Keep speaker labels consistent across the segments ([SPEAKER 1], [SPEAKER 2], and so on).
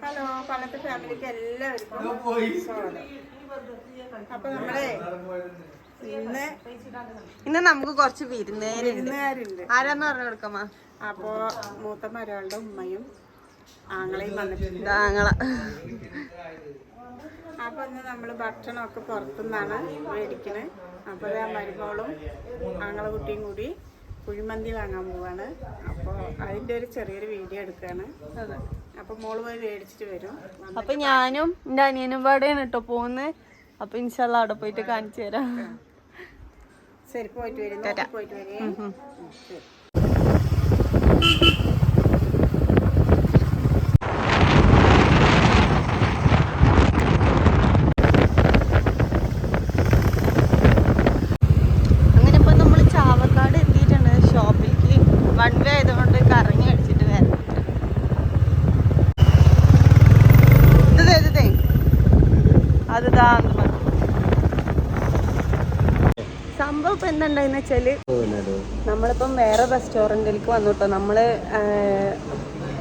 [SPEAKER 1] Hello, പണ്ടത്തെ ഫാമിലിക്ക് എല്ലാവർക്കും സ്വാഗതം. അപ്പൊ നമ്മളെ
[SPEAKER 2] ഇന്ന് നമുക്ക് കുറച്ച് വിരുന്നുകാരുണ്ട്. ആരാന്ന് പറഞ്ഞു കൊടുക്കമ്മ?
[SPEAKER 1] അപ്പോ മൂത്ത മരുകളുടെ ഉമ്മയും ആങ്ങളെയും വന്നിട്ടുണ്ട്.
[SPEAKER 2] ആങ്ങള.
[SPEAKER 1] അപ്പൊ ഇന്ന് നമ്മള് ഭക്ഷണമൊക്കെ പുറത്തുനിന്നാണ് മേടിക്കണത്. അപ്പൊ മരുമോളും ആങ്ങളെ കുട്ടിയും കൂടി കുഴിമന്തി വാങ്ങാൻ പോവാണ്. അപ്പോൾ അതിന്റെ ഒരു ചെറിയൊരു വീഡിയോ എടുക്കുകയാണ്. അപ്പൊ മോള് പോയി മേടിച്ചിട്ട് വരും.
[SPEAKER 2] അപ്പൊ ഞാനും എന്റെ അനിയനും പാടെയാണ് കേട്ടോ പോകുന്നത്. അപ്പൊ ഇൻഷാല്ലാ അവിടെ പോയിട്ട് കാണിച്ചു തരാം.
[SPEAKER 1] ശരി, പോയിട്ട് വരും. പോയിട്ട് വരും. ശരി.
[SPEAKER 2] അങ്ങനെ ഇപ്പൊ നമ്മള് ചാവക്കാട് എത്തിയിട്ടുണ്ട്. ഷോപ്പിലേക്ക് വൺ വേ ആയതുകൊണ്ട് കറങ്ങി അടിച്ചിട്ട് വരാം. അത് സംഭവം ഇപ്പൊ എന്തുണ്ടായിന്ന് വെച്ചാല് നമ്മളിപ്പം വേറെ റെസ്റ്റോറൻറ്റിലേക്ക് വന്നു കേട്ടോ. നമ്മള്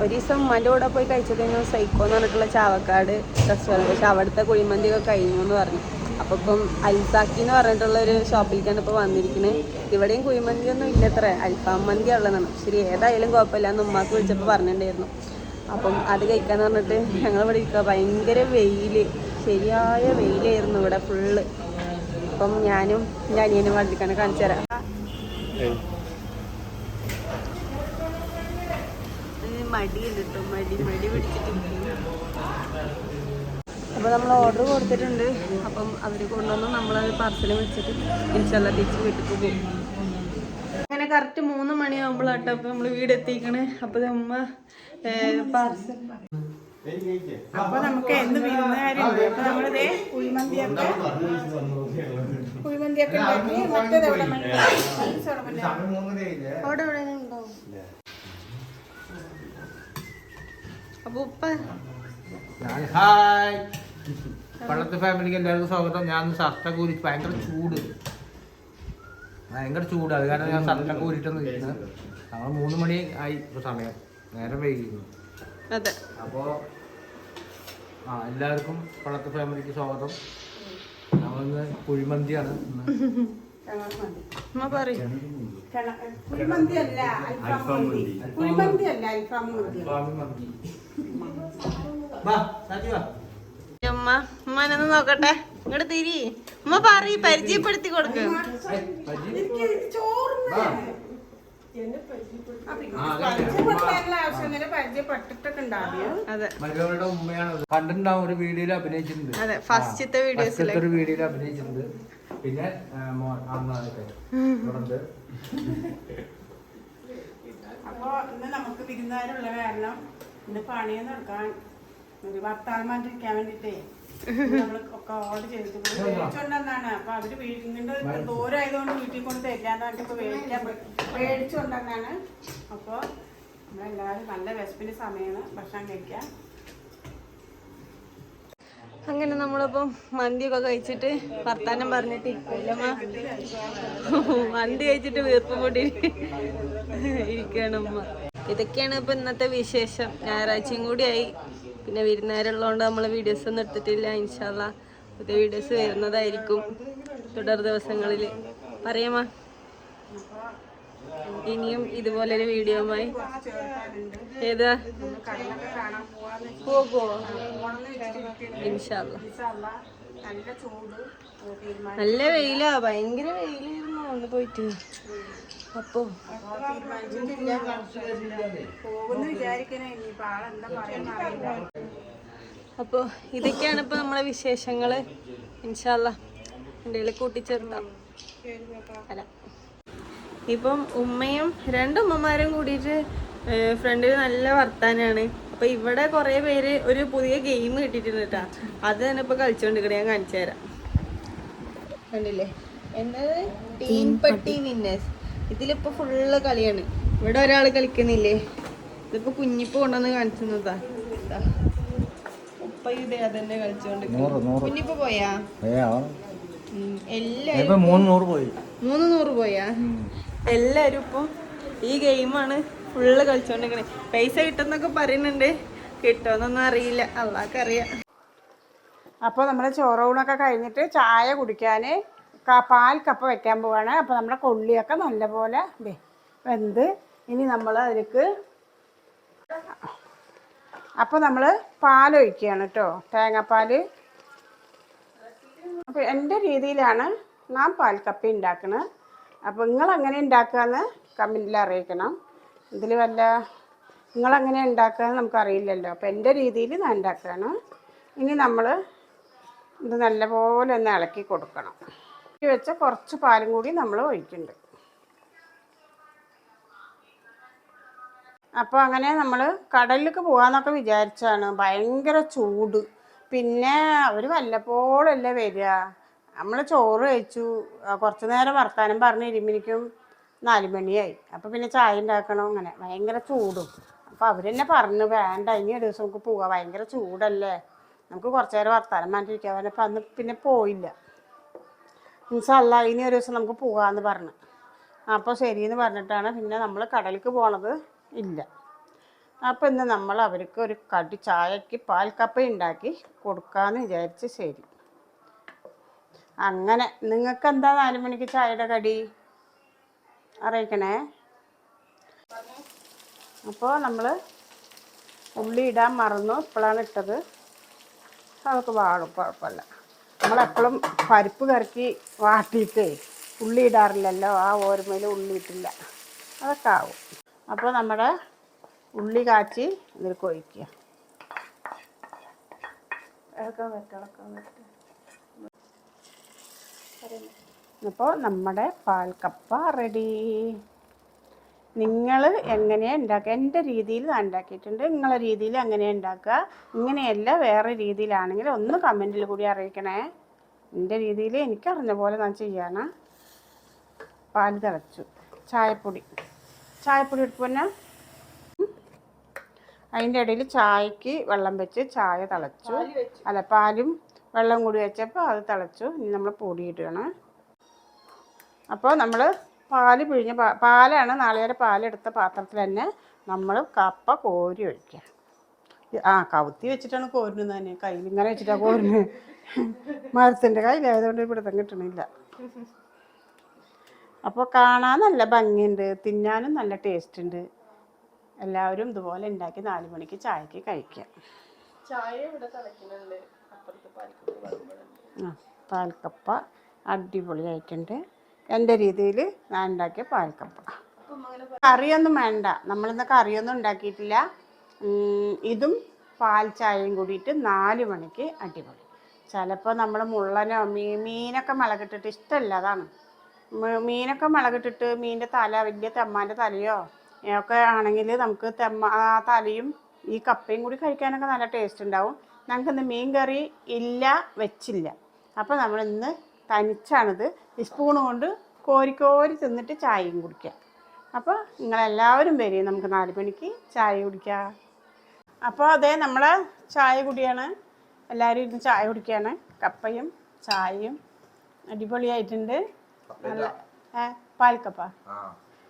[SPEAKER 2] ഒരു ദിവസം ഉമ്മാൻ്റെ കൂടെ പോയി കഴിച്ചതിന് സൈക്കോ എന്ന് പറഞ്ഞിട്ടുള്ള ചാവക്കാട് റെസ്റ്റോറൻറ്റ്. പക്ഷെ അവിടുത്തെ കുഴിമന്തി ഒക്കെ കഴിഞ്ഞു എന്ന് പറഞ്ഞു. അപ്പോൾ ഇപ്പം അൽസാക്കി എന്ന് പറഞ്ഞിട്ടുള്ള ഒരു ഷോപ്പിലേക്കാണ് ഇപ്പോൾ വന്നിരിക്കുന്നത്. ഇവിടെയും കുഴിമന്തി ഒന്നും ഇല്ലത്രേ, അൽഫാം മന്തി ഉള്ളതാണ്. ശരി, ഏതായാലും കുഴപ്പമില്ല എന്ന് ഉമ്മാക്ക് വിളിച്ചപ്പോൾ പറഞ്ഞിട്ടുണ്ടായിരുന്നു. അപ്പം അത് കഴിക്കാന്ന് പറഞ്ഞിട്ട് ഞങ്ങളിവിടെ ഇരിക്കുക. ഭയങ്കര വെയിൽ, ശരിയായ വെയിലായിരുന്നു ഇവിടെ ഫുള്ള്. അപ്പം ഞാനും എൻ്റെ അനിയനും വണ്ടിക്കാണ് കാണിച്ചു തരാം. മടിയുണ്ട് കേട്ടോ, മടി പിടിച്ചിട്ട്. അപ്പോൾ നമ്മൾ ഓർഡർ കൊടുത്തിട്ടുണ്ട്. അപ്പം അവർ കൊണ്ടുവന്ന് നമ്മളത് പാർസൽ വെച്ചിട്ട് ഇൻഷാല്ലാ തിരിച്ച് വീട്ടിൽ പോകും. അങ്ങനെ കറക്റ്റ് 3 മണിയാകുമ്പോഴാട്ടോ അപ്പോൾ നമ്മൾ വീട് എത്തിക്കണേ. അപ്പോൾ ഉമ്മ പാർസൽ.
[SPEAKER 1] അപ്പൊ നമുക്ക് എന്ത് വിരുന്നുകാരുണ്ട്. അപ്പൊ നമ്മളിതേ കുഴിമന്തിയൊക്കെ ഉണ്ടാക്കി. മറ്റേത് എവിടെ
[SPEAKER 2] ഉണ്ടോ? അപ്പൊ ഉപ്പ
[SPEAKER 3] ഹായ്, പള്ളത്തെ ഫാമിലിക്ക് എല്ലാവർക്കും സ്വാഗതം. ഞാൻ ഷർട്ടൊക്കെ ഊരി, ഭയങ്കര ചൂട്. അത് കാരണം ഞാൻ ഷർട്ടൊക്കെ ഊരിട്ടൊന്ന് ഇരിക്കുന്നത്. ഞങ്ങൾ 3 മണി ആയി ഇപ്പൊ സമയം, നേരം വൈകിയിരുന്നു.
[SPEAKER 2] അതെ.
[SPEAKER 3] അപ്പോ എല്ലാവർക്കും പള്ളത്തെ ഫാമിലിക്ക് സ്വാഗതം. ഞങ്ങളിന്ന് കുഴിമന്തിയാണ്.
[SPEAKER 1] കുഴിമന്തി അല്ല, അൽഫാം മന്തി.
[SPEAKER 2] ഉമ്മ ഉമ്മനൊന്ന് നോക്കട്ടെ, ഇങ്ങോട്ട് തിരി. ഉമ്മ പറയ്, പരിചയപ്പെടുത്തി കൊടുക്ക.
[SPEAKER 3] മരുകളുടെ ഉമ്മയാണ്. കണ്ടിട്ടുണ്ടാവും, ഒരു വീഡിയോയിൽ അഭിനയിച്ചിട്ടുണ്ട്.
[SPEAKER 2] അതെ, ഫസ്റ്റത്തെ
[SPEAKER 3] വീഡിയോയിൽ അഭിനയിച്ചിട്ടുണ്ട്. പിന്നെ
[SPEAKER 1] അപ്പൊ ഇന്ന് നമുക്ക് വിരുന്നുകാരുള്ള കാരണം ഇന്ന് പണിയൊന്നും എടുക്കാൻ ഒരു വർത്താനമായിട്ടിരിക്കാൻ വേണ്ടിട്ടേ നമ്മള് ഒക്കെ ഓർഡർ ചെയ്തിട്ടുണ്ടെന്നാണ്. അപ്പൊ അവര് വീടിന്റെ ദൂരം ആയതുകൊണ്ട് വീട്ടിൽ കൊണ്ട് തരില്ലാന്ന് പറഞ്ഞിട്ട് മേടിച്ചുകൊണ്ടെന്നാണ്. അപ്പൊ നമ്മളെല്ലാവരും നല്ല വിശപ്പിന്റെ സമയമാണ് ഭക്ഷണം കഴിക്കാൻ.
[SPEAKER 2] അങ്ങനെ നമ്മളിപ്പം മന്തിയൊക്കെ കഴിച്ചിട്ട് വർത്താനം പറഞ്ഞിട്ട് മന്തി കഴിച്ചിട്ട് വീർപ്പം കൂടി ഇരിക്കുകയാണ് ഉമ്മ. ഇതൊക്കെയാണ് ഇപ്പൊ ഇന്നത്തെ വിശേഷം. ഞായറാഴ്ചയും കൂടിയായി. പിന്നെ വിരുന്നുകാരുള്ളതുകൊണ്ട് നമ്മൾ വീഡിയോസ് ഒന്നും എടുത്തിട്ടില്ല. ഇൻഷാല്ലാ പുതിയ വീഡിയോസ് വരുന്നതായിരിക്കും തുടർ ദിവസങ്ങളിൽ. പറയാമോ? ഇനിയും ഇതുപോലൊരു വീഡിയോയുമായി ഏതാ പോകുമോ? ഇൻഷാല്ലാ. നല്ല വെയിലാ, ഭയങ്കര വെയിലായിരുന്നു അന്ന് പോയിട്ട്. അപ്പോ അപ്പോൾ ഇതൊക്കെയാണ് ഇപ്പൊ നമ്മളെ വിശേഷങ്ങള്. ഇൻഷാല്ലാ എന്തെങ്കിലും കൂട്ടിച്ചേർത്താം. അല്ല, ഇപ്പം ഉമ്മയും 2 ഉമ്മമാരും കൂടിയിട്ട് ഫ്രണ്ടിൽ നല്ല വർത്താനാണ്. അപ്പൊ ഇവിടെ കുറെ പേര് ഒരു പുതിയ ഗെയിം കിട്ടിയിട്ടുണ്ട് കേട്ടാ. അത് തന്നെ ഇപ്പൊ കളിച്ചോണ്ടിരിക്കണേ. ഞാൻ കാണിച്ചു തരാം. കണ്ടില്ലേ, എന്നത് ടീം പട്ടി വിന്നേഴ്സ്. ഇതിലിപ്പോ ഫുള്ള് കളിയാണ്. ഇവിടെ ഒരാൾ കളിക്കുന്നില്ലേ, ഇതിപ്പോ കുഞ്ഞിപ്പോ കൊണ്ടുവന്ന് കാണിച്ചതാ. ഉപ്പ ഇതേ അതന്നെ കളിച്ചോണ്ടിരിക്കുന്നു. കുഞ്ഞിപ്പോ പോയാ? എല്ലാരും 300 പോയാ? എല്ലാരും ഇപ്പൊ ഈ ഗെയിമാണ് ഫുള്ള് കളിച്ചോണ്ടിരിക്കണേ. പൈസ കിട്ടുന്നൊക്കെ പറയുന്നുണ്ട്. കിട്ടുമെന്നൊന്നും അറിയില്ല, അള്ളാഹ്ക്കറിയാം.
[SPEAKER 1] അപ്പോൾ നമ്മൾ ചോറൂണൊക്കെ കഴിഞ്ഞിട്ട് ചായ കുടിക്കാൻ പാൽ കപ്പ വെക്കാൻ പോവാണ്. അപ്പോൾ നമ്മുടെ കൊള്ളിയൊക്കെ നല്ലപോലെ വെന്ത് ഇനി നമ്മൾ അതിലേക്ക് അപ്പോൾ നമ്മൾ പാലൊഴിക്കുകയാണ് കേട്ടോ, തേങ്ങാപ്പാൽ. അപ്പോൾ എൻ്റെ രീതിയിലാണ് ഞാൻ പാൽക്കപ്പ ഉണ്ടാക്കുന്നത്. അപ്പോൾ നിങ്ങളെങ്ങനെ ഉണ്ടാക്കുകയെന്ന് കമൻറ്റിൽ അറിയിക്കണം. ഇതിൽ വല്ല നിങ്ങളെങ്ങനെ ഉണ്ടാക്കുകയെന്ന് നമുക്കറിയില്ലല്ലോ. അപ്പോൾ എൻ്റെ രീതിയിൽ ഞാൻ ഉണ്ടാക്കുകയാണ്. ഇനി നമ്മൾ ഇത് നല്ലപോലെ ഒന്ന് ഇളക്കി കൊടുക്കണം. ഇളക്കി വെച്ച കുറച്ച് പാലും കൂടി നമ്മൾ ഒഴിക്കുന്നുണ്ട്. അപ്പോൾ അങ്ങനെ നമ്മൾ കടലിലേക്ക് പോകാമെന്നൊക്കെ വിചാരിച്ചാണ്. ഭയങ്കര ചൂട്. പിന്നെ അവർ വല്ലപ്പോഴല്ലേ വരിക. നമ്മൾ ചോറ് കഴിച്ചു, കുറച്ച് നേരം വർത്താനം പറഞ്ഞ് ഇരുമിനിക്കും 4 മണിയായി. അപ്പോൾ പിന്നെ ചായ ഉണ്ടാക്കണം. അങ്ങനെ ഭയങ്കര ചൂടും. അപ്പോൾ അവർ തന്നെ പറഞ്ഞു വേണ്ട, ഇനി ഒരു ദിവസം നമുക്ക് പോകാം, ഭയങ്കര ചൂടല്ലേ, നമുക്ക് കുറച്ച് നേരം വർത്താനം പറഞ്ഞിരിക്കാൻ. അപ്പം അന്ന് പിന്നെ പോയില്ല. ഇൻഷാ അല്ലാഹ് ഇനി ഒരു ദിവസം നമുക്ക് പോകാമെന്ന് പറഞ്ഞു. അപ്പോൾ ശരിയെന്ന് പറഞ്ഞിട്ടാണ് പിന്നെ നമ്മൾ കടലിലേക്ക് പോണത് ഇല്ല. അപ്പോൾ ഇന്ന് നമ്മൾ അവർക്ക് ഒരു കടി ചായക്ക് പാൽക്കപ്പ ഉണ്ടാക്കി കൊടുക്കാമെന്ന് വിചാരിച്ച്. ശരി, അങ്ങനെ നിങ്ങൾക്ക് എന്താ 4 മണിക്ക് ചായയുടെ കടി അറിയിക്കണേ. അപ്പോൾ നമ്മൾ ഉള്ളി ഇടാൻ മറന്നു, ഇപ്പോഴാണ് ഇട്ടത്. അതൊക്കെ വാടും, കുഴപ്പമില്ല. നമ്മളെപ്പോഴും പരിപ്പ് കറക്കി വാട്ടിയിട്ട് ഉള്ളി ഇടാറില്ലല്ലോ, ആ ഓർമ്മയിൽ ഉള്ളി ഇട്ടില്ല, അതൊക്കെ ആവും. അപ്പോൾ നമ്മുടെ ഉള്ളി കാച്ചി ഇതിലേക്ക് ഒഴിക്കുക. അപ്പോൾ നമ്മുടെ പാൽക്കപ്പ റെഡി. നിങ്ങൾ എങ്ങനെയാണ് ഉണ്ടാക്കുക? എൻ്റെ രീതിയിൽ ഞാൻ ഉണ്ടാക്കിയിട്ടുണ്ട്. നിങ്ങളെ രീതിയിൽ എങ്ങനെയാണ് ഉണ്ടാക്കുക? ഇങ്ങനെയല്ല വേറെ രീതിയിലാണെങ്കിൽ ഒന്ന് കമൻറ്റിൽ കൂടി അറിയിക്കണേ. എൻ്റെ രീതിയിൽ എനിക്കറിഞ്ഞ പോലെ ഞാൻ ചെയ്യാണ്. പാൽ തിളച്ചു, ചായപ്പൊടി എടുക്കുമ്പോൾ തന്നെ അതിൻ്റെ ഇടയിൽ ചായക്ക് വെള്ളം വെച്ച് ചായ തിളച്ചു. അല്ല, പാലും വെള്ളം കൂടി വെച്ചപ്പോൾ അത് തിളച്ചു. ഇനി നമ്മൾ പൊടിയിടുകയാണ്. അപ്പോൾ നമ്മൾ പാല് പിഴിഞ്ഞ പാലാണ്, നാളികേരം പാലെടുത്ത പാത്രത്തിൽ തന്നെ നമ്മൾ കപ്പ കോരി ഒഴിക്കുക. കവുത്തി വെച്ചിട്ടാണ് കോരുന്നത് തന്നെ, കയ്യിൽ ഇങ്ങനെ വെച്ചിട്ടാണ് കോരുന്നത്. മരത്തിൻ്റെ കയ്യിലായതുകൊണ്ട് പിടുത്തം കിട്ടണില്ല. അപ്പോൾ കാണാൻ നല്ല ഭംഗിയുണ്ട്, തിന്നാനും നല്ല ടേസ്റ്റ് ഉണ്ട്. എല്ലാവരും ഇതുപോലെ ഉണ്ടാക്കി 4 മണിക്ക് ചായക്ക് കഴിക്കാം.
[SPEAKER 2] ചായ ഇവിടെ തിളയ്ക്കുന്നുണ്ട്,
[SPEAKER 1] പാൽക്കപ്പ അടിപൊളിയായിട്ടുണ്ട്. എൻ്റെ രീതിയിൽ ഞാൻ ഉണ്ടാക്കിയ പാൽക്കപ്പ. കറിയൊന്നും വേണ്ട, നമ്മളിന്ന് കറിയൊന്നും ഉണ്ടാക്കിയിട്ടില്ല. ഇതും പാൽ ചായയും കൂടിയിട്ട് 4 മണിക്ക് അടിപൊളി. ചിലപ്പോൾ നമ്മൾ മുള്ളനോ മീനൊക്കെ മുളകിട്ടിട്ട് ഇഷ്ടമല്ല, അതാണ്. മീനൊക്കെ മുളകിട്ടിട്ട് മീനിൻ്റെ തല, വലിയ തെമ്മാൻ്റെ തലയോ ഒക്കെ ആണെങ്കിൽ നമുക്ക് ആ തലയും ഈ കപ്പയും കൂടി കഴിക്കാനൊക്കെ നല്ല ടേസ്റ്റ് ഉണ്ടാവും. ഞങ്ങൾക്കിന്ന് മീൻ കറി ഇല്ല, വെച്ചില്ല. അപ്പോൾ നമ്മളിന്ന് തനിച്ചാണിത്. ഈ സ്പൂൺ കൊണ്ട് കോരി തിന്നിട്ട് ചായയും കുടിക്കാം. അപ്പോൾ നിങ്ങളെല്ലാവരും വരും, നമുക്ക് 4 മണിക്ക് ചായ കുടിക്കാം. അപ്പോൾ അതേ നമ്മളെ ചായ കുടിയാണ്, എല്ലാവരും ഇരുന്ന് ചായ കുടിക്കുകയാണ്. കപ്പയും ചായയും അടിപൊളിയായിട്ടുണ്ട്. നല്ല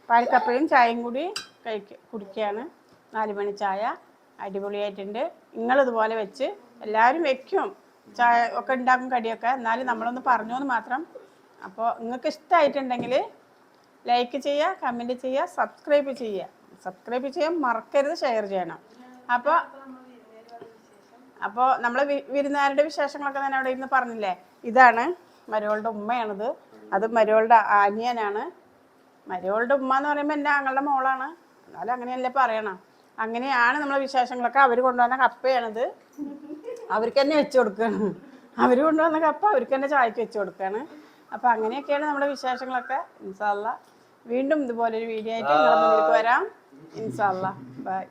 [SPEAKER 1] പാൽക്കപ്പയും ചായയും കൂടി കുടിക്കുകയാണ്. 4 മണി ചായ അടിപൊളിയായിട്ടുണ്ട്. നിങ്ങളിതുപോലെ വെച്ച് എല്ലാവരും വെക്കും, ചായ ഒക്കെ ഉണ്ടാക്കും, കടിയൊക്കെ. എന്നാലും നമ്മളൊന്ന് പറഞ്ഞോന്ന് മാത്രം. അപ്പോൾ നിങ്ങൾക്ക് ഇഷ്ടമായിട്ടുണ്ടെങ്കിൽ ലൈക്ക് ചെയ്യുക, കമൻറ്റ് ചെയ്യുക, സബ്സ്ക്രൈബ് ചെയ്യാൻ മറക്കരുത്, ഷെയർ ചെയ്യണം. അപ്പോൾ നമ്മൾ വിരുന്നുകാരുടെ വിശേഷങ്ങളൊക്കെ ഞാൻ അവിടെ ഇരുന്ന് പറഞ്ഞില്ലേ. ഇതാണ് മരുവളുടെ ഉമ്മയാണിത്, അത് മരുവളുടെ അനിയനാണ്. മരുവളുടെ ഉമ്മ എന്ന് പറയുമ്പോൾ എൻ്റെ ആങ്ങളുടെ മോളാണ്, എന്നാലും അങ്ങനെയല്ലേ പറയണം. അങ്ങനെയാണ് നമ്മളെ വിശേഷങ്ങളൊക്കെ. അവർ കൊണ്ടുവന്ന കപ്പയാണിത്, അവർക്ക് തന്നെ വെച്ച് കൊടുക്കുകയാണ്. അവർ കൊണ്ടുവന്ന കപ്പ അവർക്ക് തന്നെ ചായക്ക് വെച്ച് കൊടുക്കുകയാണ്. അപ്പോൾ അങ്ങനെയൊക്കെയാണ് നമ്മുടെ വിശേഷങ്ങളൊക്കെ. ഇൻഷാ അല്ലാഹ് വീണ്ടും ഇതുപോലൊരു വീഡിയോ ആയിട്ട് നിങ്ങളുടെ മുന്നിലേക്ക് വരാം. ഇൻഷാ അല്ലാഹ് ബൈ.